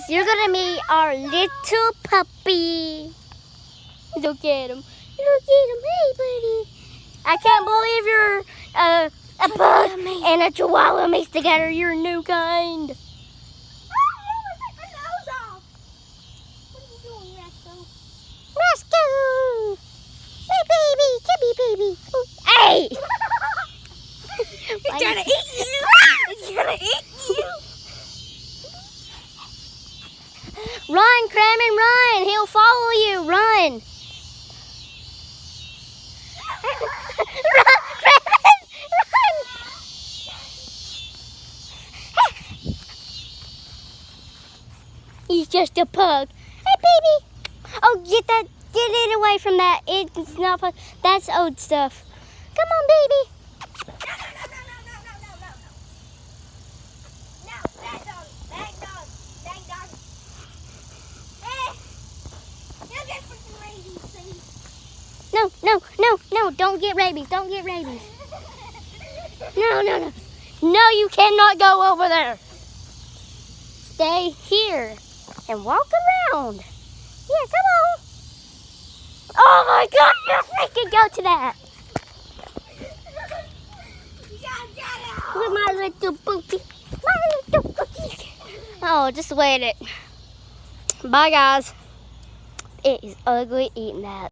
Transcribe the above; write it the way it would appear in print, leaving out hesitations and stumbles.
you're gonna meet our little puppy. Look at him. Look at him. Hey, buddy. I can't believe you're a pug and a chihuahua mixed together. You're a new kind. Rascal! Hey, baby! Come here, baby! Oh, hey! He's trying to eat you! He's gonna eat you! Run, Kramen, run! He'll follow you. Run! Run, Kramen! Run! He's just a pug. Hey, baby! Oh, get it away from that. It's not fun. That's old stuff. Come on, baby. No, don't get rabies. Don't get rabies. No. No, you cannot go over there. Stay here and walk around. Yeah, come on. Oh my God, you freaking go to that. With my little bookie. My little bookie. Oh, just wait it. Bye, guys. It is ugly eating that.